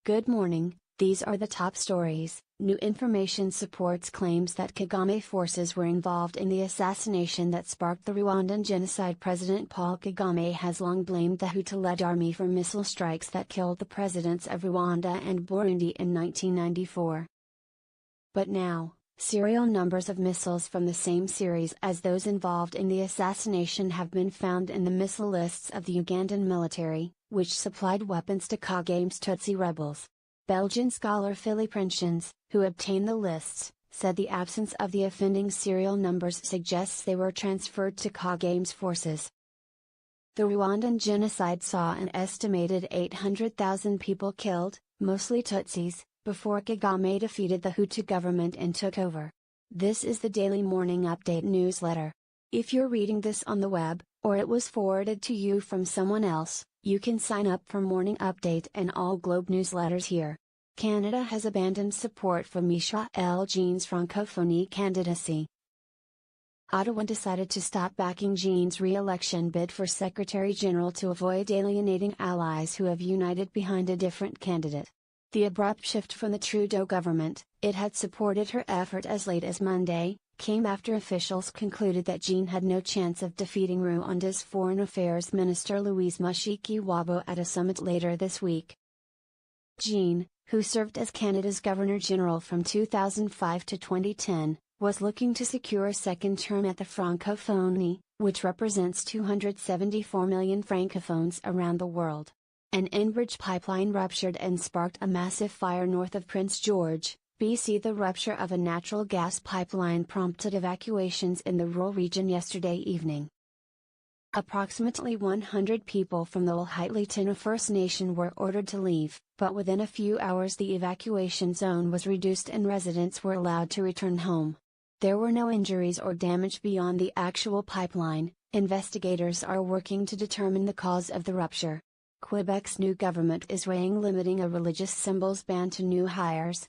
Good morning, these are the top stories. New information supports claims that Kagame forces were involved in the assassination that sparked the Rwandan genocide. President Paul Kagame has long blamed the Hutu-led army for missile strikes that killed the presidents of Rwanda and Burundi in 1994. But now, serial numbers of missiles from the same series as those involved in the assassination have been found in the missile lists of the Ugandan military, which supplied weapons to Kagame's Tutsi rebels. Belgian scholar Philippe Rentjens, who obtained the lists, said the absence of the offending serial numbers suggests they were transferred to Kagame's forces. The Rwandan genocide saw an estimated 800,000 people killed, mostly Tutsis, before Kagame defeated the Hutu government and took over. This is the daily morning update newsletter. If you're reading this on the web, or it was forwarded to you from someone else, you can sign up for Morning Update and all Globe newsletters here. Canada has abandoned support for Michel Jean's Francophonie candidacy. Ottawa decided to stop backing Jean's re-election bid for Secretary General to avoid alienating allies who have united behind a different candidate. The abrupt shift from the Trudeau government, it had supported her effort as late as Monday, came after officials concluded that Jean had no chance of defeating Rwanda's Foreign Affairs Minister Louise Mushikiwabo at a summit later this week. Jean, who served as Canada's Governor-General from 2005 to 2010, was looking to secure a second term at the Francophonie, which represents 274 million francophones around the world. An Enbridge pipeline ruptured and sparked a massive fire north of Prince George, BC. The rupture of a natural gas pipeline prompted evacuations in the rural region yesterday evening. Approximately 100 people from the Hutu-led First Nation were ordered to leave, but within a few hours the evacuation zone was reduced and residents were allowed to return home. There were no injuries or damage beyond the actual pipeline. Investigators are working to determine the cause of the rupture. Quebec's new government is weighing limiting a religious symbols ban to new hires.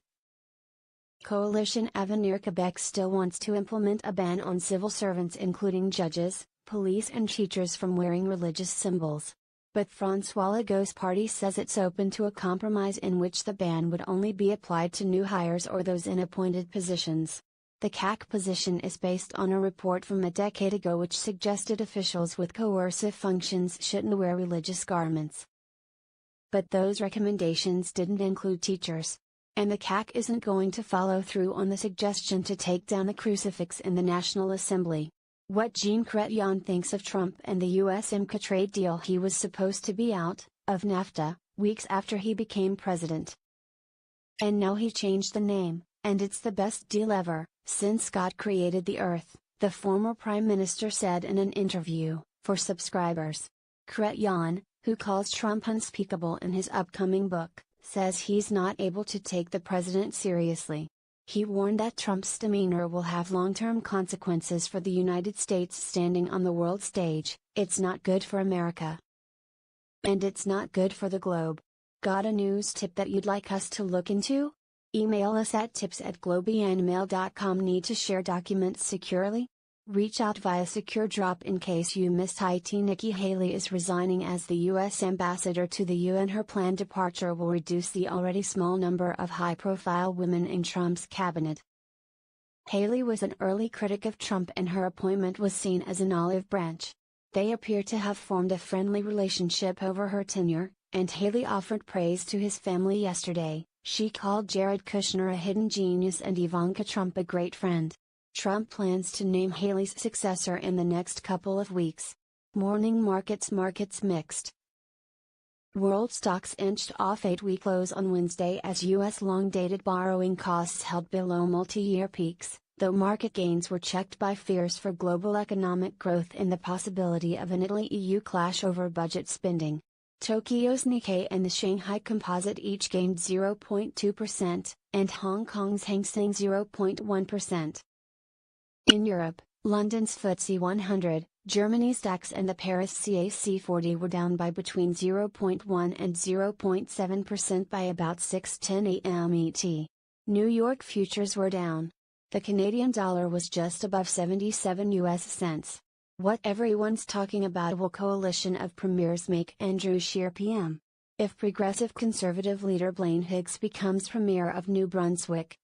Coalition Avenir Quebec still wants to implement a ban on civil servants including judges, police and teachers from wearing religious symbols. But François Legault's party says it's open to a compromise in which the ban would only be applied to new hires or those in appointed positions. The CAQ position is based on a report from a decade ago which suggested officials with coercive functions shouldn't wear religious garments. But those recommendations didn't include teachers. And the CAQ isn't going to follow through on the suggestion to take down the crucifix in the National Assembly. What Jean Chrétien thinks of Trump and the US-Imca trade deal. He was supposed to be out of NAFTA weeks after he became president. And now he changed the name, and it's the best deal ever, since God created the earth, the former prime minister said in an interview for subscribers. Chrétien, who calls Trump unspeakable in his upcoming book, says he's not able to take the president seriously. He warned that Trump's demeanor will have long-term consequences for the United States standing on the world stage. It's not good for America. And it's not good for the globe. Got a news tip that you'd like us to look into? Email us at tips@globeandmail.com. Need to share documents securely? Reach out via secure drop in case you missed it. Nikki Haley is resigning as the U.S. ambassador to the UN. Her planned departure will reduce the already small number of high-profile women in Trump's cabinet. Haley was an early critic of Trump and her appointment was seen as an olive branch. They appear to have formed a friendly relationship over her tenure, and Haley offered praise to his family yesterday. She called Jared Kushner a hidden genius and Ivanka Trump a great friend. Trump plans to name Haley's successor in the next couple of weeks. Morning markets mixed. World stocks inched off 8-week lows on Wednesday as U.S. long-dated borrowing costs held below multi-year peaks, though market gains were checked by fears for global economic growth and the possibility of an Italy-EU clash over budget spending. Tokyo's Nikkei and the Shanghai Composite each gained 0.2%, and Hong Kong's Hang Seng 0.1%. In Europe, London's FTSE 100, Germany's DAX and the Paris CAC 40 were down by between 0.1 and 0.7% by about 6:10 a.m. ET. New York futures were down. The Canadian dollar was just above 77 US cents. What everyone's talking about. Will coalition of premiers make Andrew Scheer PM? if progressive conservative leader Blaine Higgs becomes Premier of New Brunswick,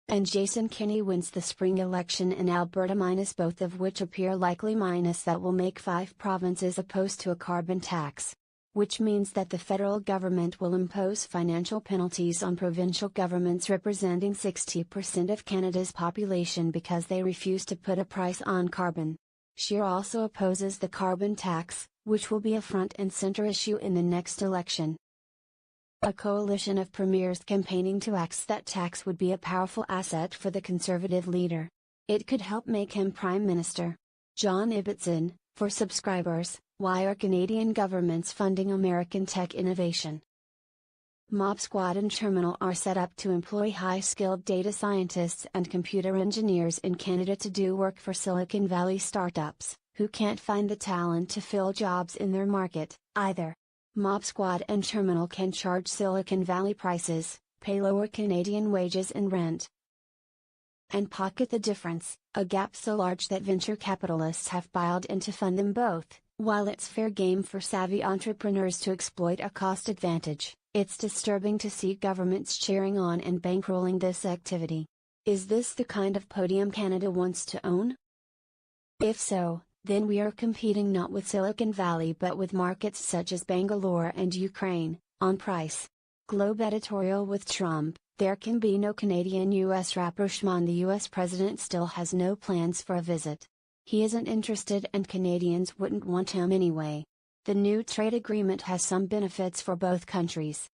and Jason Kenney wins the spring election in Alberta, both of which appear likely, that will make 5 provinces opposed to a carbon tax. Which means that the federal government will impose financial penalties on provincial governments representing 60% of Canada's population because they refuse to put a price on carbon. Scheer also opposes the carbon tax, which will be a front and center issue in the next election. A coalition of premiers campaigning to axe that tax would be a powerful asset for the Conservative leader. It could help make him Prime Minister. John Ibbotson, for subscribers, why are Canadian governments funding American tech innovation? Mob Squad and Terminal are set up to employ high-skilled data scientists and computer engineers in Canada to do work for Silicon Valley startups, who can't find the talent to fill jobs in their market, either. Mob Squad and Terminal can charge Silicon Valley prices, pay lower Canadian wages and rent, and pocket the difference, a gap so large that venture capitalists have piled in to fund them both. While it's fair game for savvy entrepreneurs to exploit a cost advantage, it's disturbing to see governments cheering on and bankrolling this activity. Is this the kind of podium Canada wants to own? If so, then we are competing not with Silicon Valley but with markets such as Bangalore and Ukraine, on price. Globe editorial: with Trump, there can be no Canadian-US rapprochement. The US president still has no plans for a visit. He isn't interested and Canadians wouldn't want him anyway. The new trade agreement has some benefits for both countries.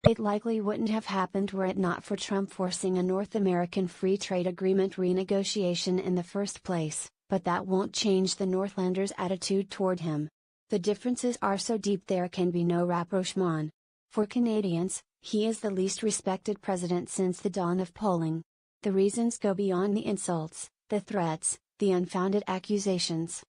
It likely wouldn't have happened were it not for Trump forcing a North American free trade agreement renegotiation in the first place, but that won't change the Northlanders' attitude toward him. The differences are so deep there can be no rapprochement. For Canadians, he is the least respected president since the dawn of polling. The reasons go beyond the insults, the threats, the unfounded accusations.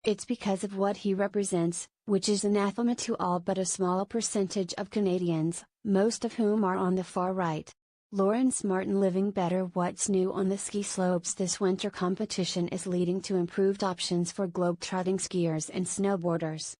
It's because of what he represents, which is anathema to all but a small percentage of Canadians, most of whom are on the far right. Lawrence Martin: Living Better. What's new on the ski slopes this winter? Competition is leading to improved options for globe-trotting skiers and snowboarders.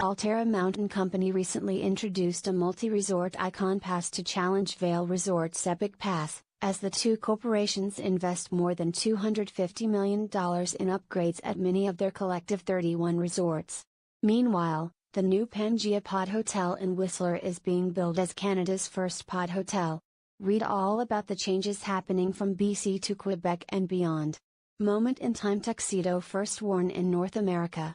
Alterra Mountain Company recently introduced a multi-resort Icon Pass to challenge Vail Resorts' Epic Pass, as the two corporations invest more than $250 million in upgrades at many of their collective 31 resorts. Meanwhile, the new Pangea Pod Hotel in Whistler is being billed as Canada's first pod hotel. Read all about the changes happening from BC to Quebec and beyond. Moment in time: tuxedo first worn in North America.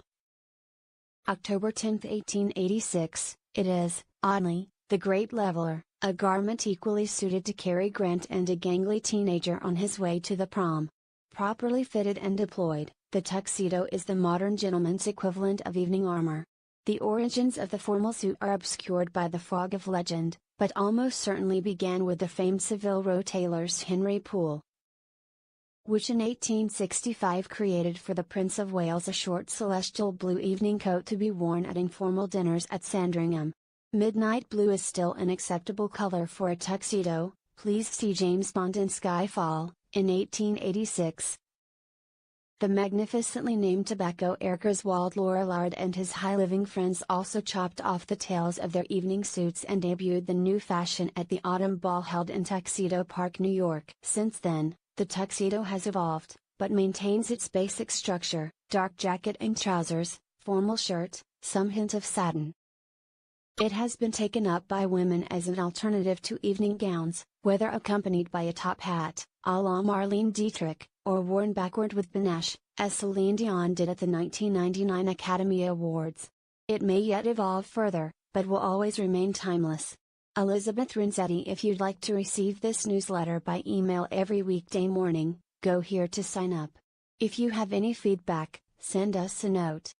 October 10, 1886, it is, oddly, the Great Leveler, a garment equally suited to Cary Grant and a gangly teenager on his way to the prom. Properly fitted and deployed, the tuxedo is the modern gentleman's equivalent of evening armor. The origins of the formal suit are obscured by the fog of legend, but almost certainly began with the famed Savile Row tailor's Henry Poole, which in 1865 created for the Prince of Wales a short celestial blue evening coat to be worn at informal dinners at Sandringham. Midnight blue is still an acceptable color for a tuxedo. Please see James Bond in Skyfall, in 1886. The magnificently named tobacco heir Griswold Lorillard and his high-living friends also chopped off the tails of their evening suits and debuted the new fashion at the Autumn Ball held in Tuxedo Park, New York. Since then, the tuxedo has evolved, but maintains its basic structure: dark jacket and trousers, formal shirt, some hint of satin. It has been taken up by women as an alternative to evening gowns, whether accompanied by a top hat, a la Marlene Dietrich, or worn backward with panache, as Celine Dion did at the 1999 Academy Awards. It may yet evolve further, but will always remain timeless. Elizabeth Renzetti. If you'd like to receive this newsletter by email every weekday morning, go here to sign up. If you have any feedback, send us a note.